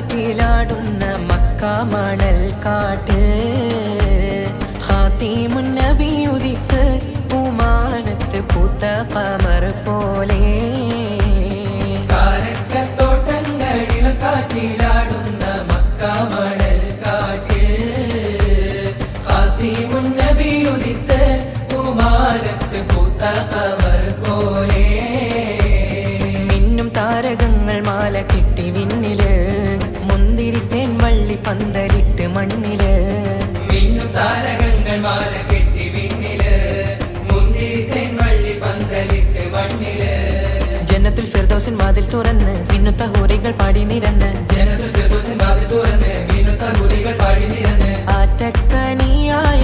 കാറ്റിലാടുന്ന Mecca മണൽ കാട്ടിൽ ഖാതിമുൻ നബി ഉദിത്ത് പൂമാനത്ത് പൂത്ത ഖമർ പോലെ കാരക്കത്തോട്ടങ്ങളിൽ കാറ്റിലാടുന്ന മക്ക മണൽ കാട്ടിൽ ഖാതിമുൻ നബി ഉദിത്ത് പൂമാനത്ത് പൂത്ത ഖമർ പോലെ താരകങ്ങൾ മാല കിട്ടി വിണ്ണില് മുന്തിരിത്തേൻ വള്ളി പന്തലിട്ട് മണ്ണില് മിന്നും താരകങ്ങൾ മാല കെട്ടി വിണ്ണില് മുന്തിരിത്തേൻ വള്ളി പന്തലിട്ട് മണ്ണില് ജന്നത്തുൽ ഫിർദൗസിൻ വാതിൽ തുറന്ന് മിന്നുത്ത ഹൂറികൾ പാടി നിരന്ന് ജന്നത്തുൽ ഫിർദൗസിൻ വാതിൽ തുറന്ന് മിന്നുത്ത ഹൂറികൾ പാടി നിരന്ന് ആറ്റക്കനിയായ